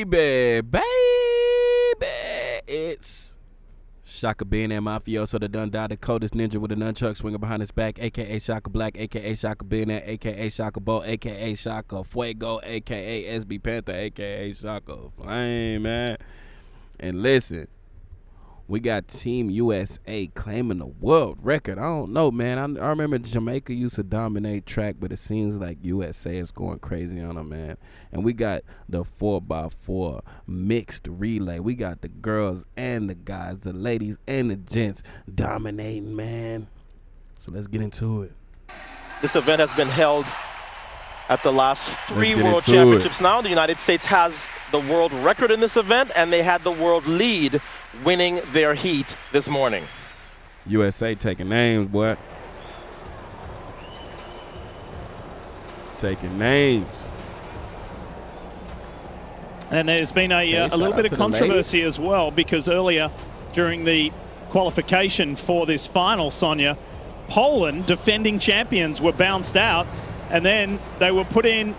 baby. It's Shaka being that mafioso, the done died, the coldest ninja with a nunchuck swinging behind his back, a.k.a. Shaka Black, a.k.a. Shaka being that, a.k.a. Shaka Bolt, a.k.a. Shaka Fuego, a.k.a. SB Panther, a.k.a. Shaka Flame, man. And listen, we got Team USA claiming the world record. I don't know, man. I remember Jamaica used to dominate track, but it seems like USA is going crazy on them, man. And we got the 4x4 mixed relay. We got the girls and the guys, the ladies and the gents dominating, man. So let's get into it. This event has been held at the last 3 World Championships now. The United States has the world record in this event, and they had the world lead winning their heat this morning. USA taking names, boy. Taking names. And there's been a little bit of controversy as well, because earlier during the qualification for this final, Sonia, Poland, defending champions, were bounced out, and then they were put in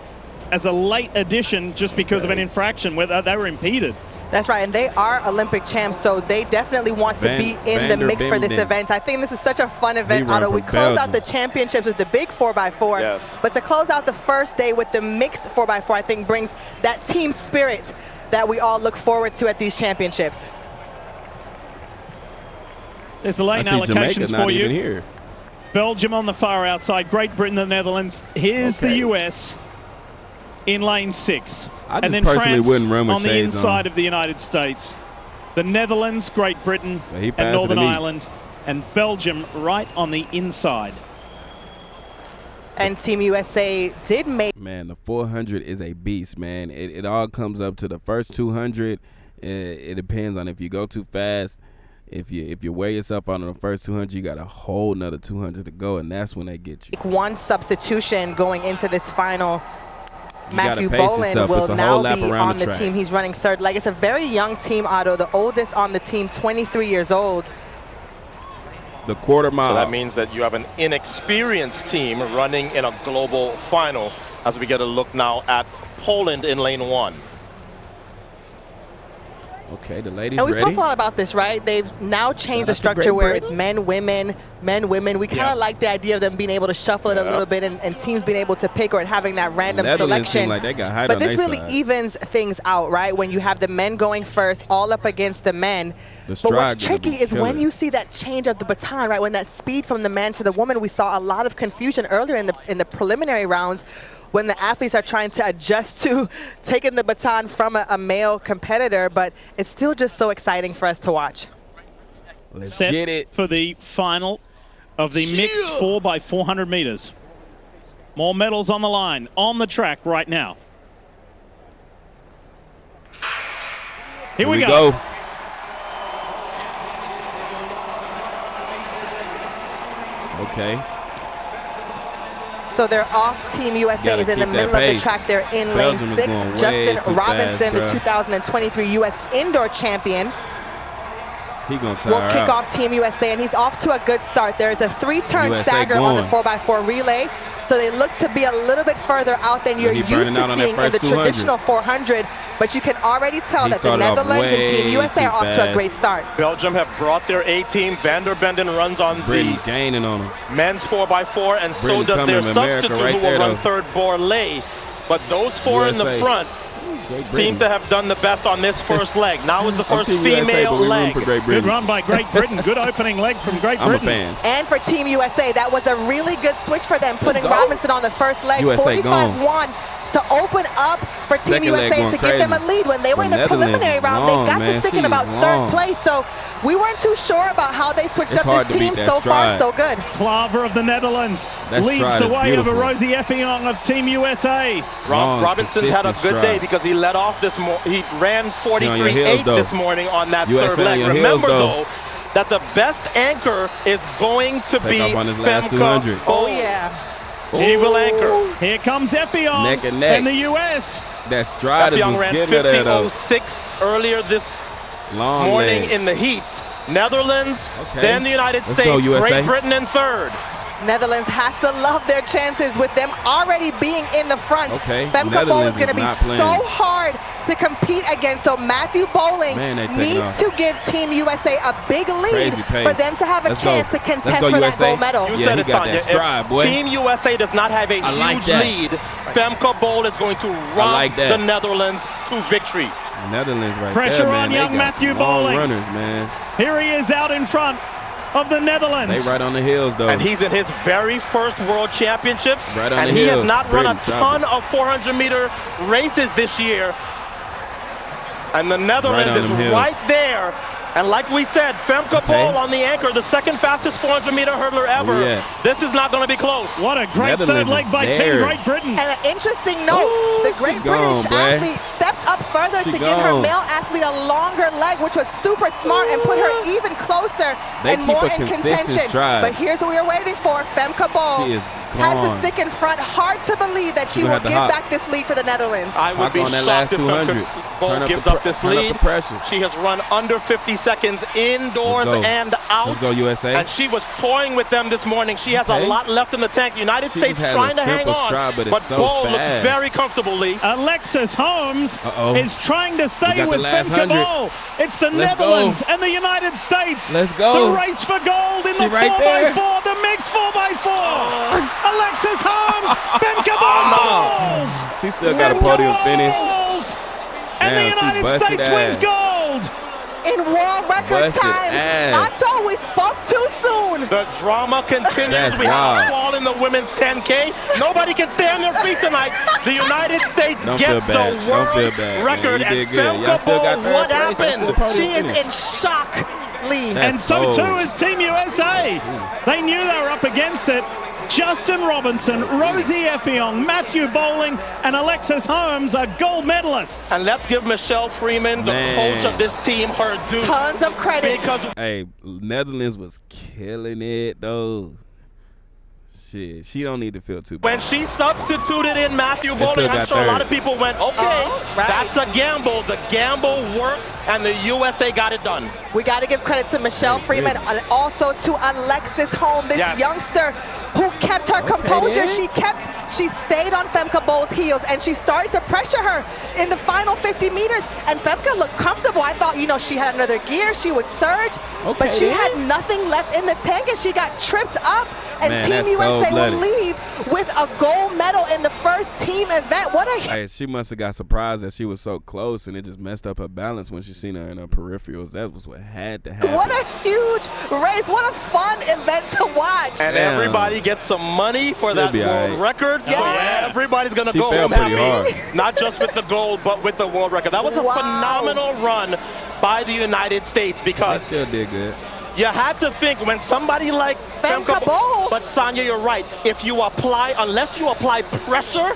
as a late addition just because of an infraction where they were impeded. That's right, and they are Olympic champs, so they definitely want to be in the mix for this event. I think this is such a fun event, Otto. We close out the championships with the big 4x4, but to close out the first day with the mixed 4x4, I think brings that team spirit that we all look forward to at these championships. There's the lane allocations for you. Here. Belgium on the far outside, Great Britain, the Netherlands. Here's the US in lane 6. And then France on the inside of the United States. The Netherlands, Great Britain, and Northern Ireland, and Belgium right on the inside. And Team USA did make... Man, the 400 is a beast, man. It all comes up to the first 200. It depends on if you go too fast. If you wear yourself out on the first 200, you got a whole nother 200 to go, and that's when they get you. One substitution going into this final. Matthew Boland will now be on the team. He's running third leg. It's a very young team, Otto. The oldest on the team, 23 years old. The quarter mile. So that means that you have an inexperienced team running in a global final as we get a look now at Poland in lane 1. Okay, the ladies ready. And we ready? talked a lot about this, right? They've now changed the structure where it's men, women, men, women. We kind of like the idea of them being able to shuffle it a little bit and teams being able to pick or having that random selection. Like they got height but on this really evens things out, right? When you have the men going first, all up against the men. But what's tricky is when you see that change of the baton, right? When that speed from the man to the woman, we saw a lot of confusion earlier in the preliminary rounds when the athletes are trying to adjust to taking the baton from a male competitor, but it's still just so exciting for us to watch. Let's get it. For the final of the mixed 4x400 meters. More medals on the line, on the track right now. Here we go. Okay. So they're off. Team USA is in the middle of the track. They're in lane 6. Justin Robinson, the 2023 U.S. indoor champion, will kick off Team USA, and he's off to a good start. There is a 3-turn stagger on the 4x4 relay, so they look to be a little bit further out than you're used to seeing in the traditional 400, but you can already tell that the Netherlands and Team USA are off to a great start. Belgium have brought their A-team. Van der Benden runs on the gaining on him. Men's 4x4, and so does their substitute who will run third, Borlée. But those 4 in the front seem to have done the best on this first leg. Now is the first female leg. Good run by Great Britain. Good opening leg from Great Britain. I'm a fan. And for Team USA, that was a really good switch for them, putting Robinson on the first leg. 45-1 to open up for Team USA to give them a lead. When they were in the preliminary round, they got this thinking about third place. So we weren't too sure about how they switched up this team. So far, so good. Klaver of the Netherlands leads the way over Rosie Effiong of Team USA. Robinson's had a good day because he led off this morning. He ran 43.8 this morning on that third leg. Remember, though, that the best anchor is going to be Femke. Oh, yeah. She will anchor. Here comes Effiong neck and neck. in the U.S. That stride Effiong ran 50.06 earlier this morning in the heats. Netherlands, then the United States, Great Britain in third. Netherlands has to love their chances with them already being in the front. Femke Bol is going to be so hard to compete against. So Matthew Bowling needs to give Team USA a big lead for them to have a chance to contest for that gold medal. You said it, Tanya. If Team USA does not have a huge lead, Femke Bol is going to run the Netherlands to victory. Netherlands right Pressure there, on young Matthew Bowling. Runners, man. Here he is out in front of the Netherlands. They right on the heels, though. And he's in his very first World Championships. Right on and the he heels. has not run a ton of 400-meter races this year. And the Netherlands is right there. And like we said, Femke Bol on the anchor, the second fastest 400-meter hurdler ever. This is not going to be close. What a great third leg by Team Great Britain. And an interesting note, the Great British athlete stepped up further to give her male athlete a longer leg, which was super smart and put her even closer and more in contention. But here's what we were waiting for. Femke Bol has the stick in front. Hard to believe that she will give back this lead for the Netherlands. I would be shocked if Femke Bol gives up this lead. She has run under 50 seconds indoors and out. Let's go, USA. And she was toying with them this morning. She has a lot left in the tank. United States trying to hang on, but Bol looks very comfortable, Lee. Alexis Holmes is trying to stay with Femke Bol. It's the Netherlands and the United States. Let's go. The race for gold in the 4x4, the mixed 4x4. Alexis Holmes, Femke Bol. She still got a podium finish. And the United States wins gold. In world record time. I thought we spoke too soon. The drama continues. We have a fall in the women's 10K. Nobody can stay on their feet tonight. The United States gets the world record. And Femke Bol, what happened? She is in shock, Lee. And so too is Team USA. They knew they were up against it. Justin Robinson, Rosie Effiong, Matthew Bowling, and Alexis Holmes are gold medalists. And let's give Michelle Freeman, the coach of this team, her due. Tons of credit. Because Netherlands was killing it, though. Shit, she don't need to feel too bad. When she substituted in Matthew Bowling, I'm sure a lot of people went, okay, that's a gamble. The gamble worked, and the USA got it done. We got to give credit to Michelle Freeman and also to Alexis Holmes, this youngster who kept her composure. She stayed on Femke Bol's heels, and she started to pressure her in the final 50 meters. And Femke looked comfortable. I thought, she had another gear. She would surge, but she had nothing left in the tank, and she got tripped up. And Team USA will leave with a gold medal in the first team event. What a she must have got surprised that she was so close, and it just messed up her balance when she seen her in her peripherals. That was what had to happen. What a huge race. What a fun event to watch. And everybody gets some money for that world record. So everybody's going to go home happy. Not just with the gold, but with the world record. That was a phenomenal run by the United States because they still did good. You had to think when somebody like Femke Bol, but Sonia, you're right. If you apply, unless you apply pressure,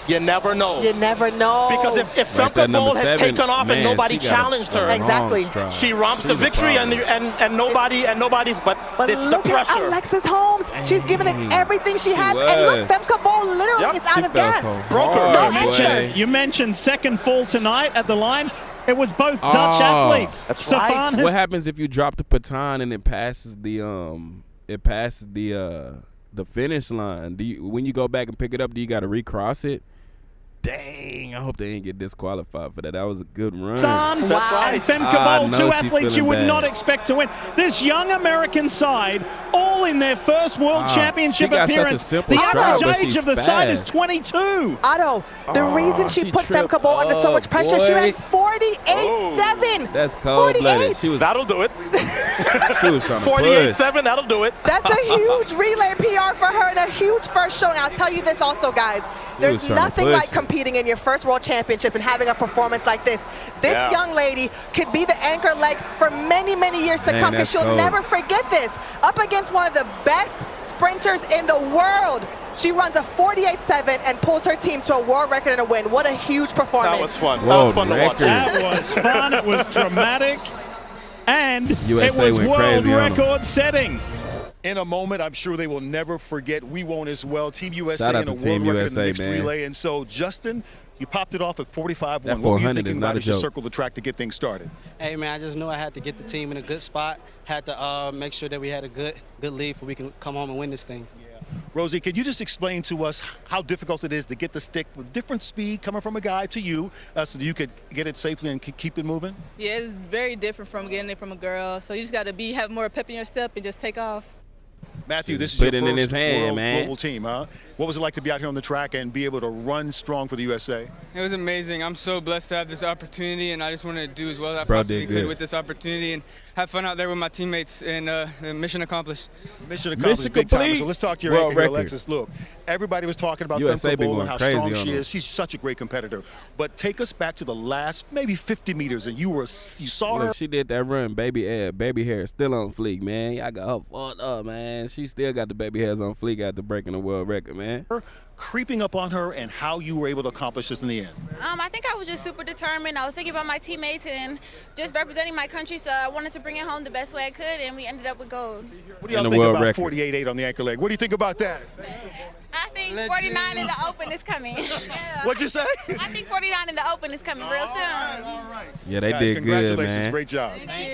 you never know. You never know. Because if Femke Bol had taken off and nobody challenged her, she romps the victory and nobody's. But it's the pressure. Look at Alexis Holmes. She's giving it everything she has, and look, Femke Bol literally is out of gas. Broke her. No answer. You mentioned second fall tonight at the line. It was both Dutch athletes. That's right. What happens if you drop the baton and it passes the finish line? When you go back and pick it up, do you got to recross it? Dang, I hope they didn't get disqualified for that. That was a good run. That's right. And Femke Bol, two athletes you would not expect to win. This young American side, all in their first World Championship appearance. The average age of the side is 22. Otto, the reason she put Femke Bol under so much pressure, she ran 48.7. That's cold-blooded. That'll do it. She was trying to 48.7, that'll do it. That's a huge relay PR for her and a huge first showing. I'll tell you this also, guys. There's nothing like competing in your first World Championships and having a performance like this. This young lady could be the anchor leg for many, many years to come because she'll never forget this. Up against one of the best sprinters in the world. She runs a 48.7 and pulls her team to a world record and a win. What a huge performance. That was fun. That was fun to watch. That was fun. It was dramatic. And it was world record setting. In a moment, I'm sure they will never forget. We won as well. Team USA Shout out in a to Team world record in the USA, mixed relay. And so, Justin, you popped it off at 45-1. That what were you 400 thinking is not about a as you joke. circled the track to get things started? Hey, man, I just knew I had to get the team in a good spot. Had to make sure that we had a good lead so we can come home and win this thing. Rosie, can you just explain to us how difficult it is to get the stick with different speed coming from a guy to you so that you could get it safely and keep it moving? Yeah, it's very different from getting it from a girl. So you just got to have more pep in your step and just take off. Matthew, this is your first in his hand, global team, huh? What was it like to be out here on the track and be able to run strong for the USA? It was amazing. I'm so blessed to have this opportunity, and I just want to do as well as I possibly could with this opportunity and have fun out there with my teammates, and mission accomplished. Mission accomplished, big time. So let's talk to your anchor here, Alexis. Look, everybody was talking about palpable and how strong she is. She's such a great competitor. But take us back to the last maybe 50 meters, and you saw her. She did that run, baby hair still on fleek, man. Y'all got her fucked up, man. She still got the baby hairs on fleek after breaking the world record, man. Creeping up on her and how you were able to accomplish this in the end. I think I was just super determined. I was thinking about my teammates and just representing my country, so I wanted to bring it home the best way I could, and we ended up with gold. What do y'all think about 48.8 on the anchor leg? What do you think about that? I think 49 in the open is coming. What'd you say? I think 49 in the open is coming real soon. All right. Yeah, they Guys, did congratulations. good, man. Great job. Thank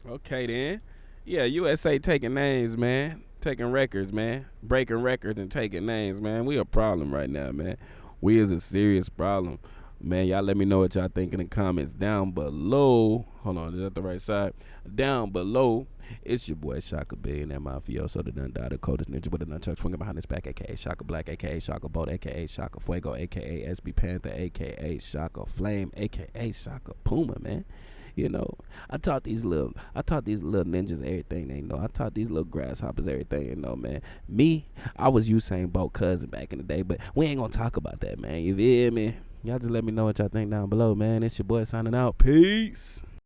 you. Okay, then. Yeah, USA taking names, man. Taking records, man. Breaking records and taking names, man. We a problem right now, man. We is a serious problem. Man, y'all let me know what y'all think in the comments down below. Hold on, is that the right side? Down below. It's your boy Shaka Billionaire Mafioso, the done died, the coldest ninja with a nunchuck swinging behind his back, a.k.a. Shaka Black, a.k.a. Shaka Bolt, a.k.a. Shaka Fuego, a.k.a. SB Panther, a.k.a. Shaka Flame, a.k.a. Shaka Puma, man. You know, I taught these little ninjas everything they know. I taught these little grasshoppers everything they know, man. Me, I was Usain Bolt cousin back in the day, but we ain't gonna talk about that, man. You feel me? Y'all just let me know what y'all think down below, man. It's your boy signing out. Peace.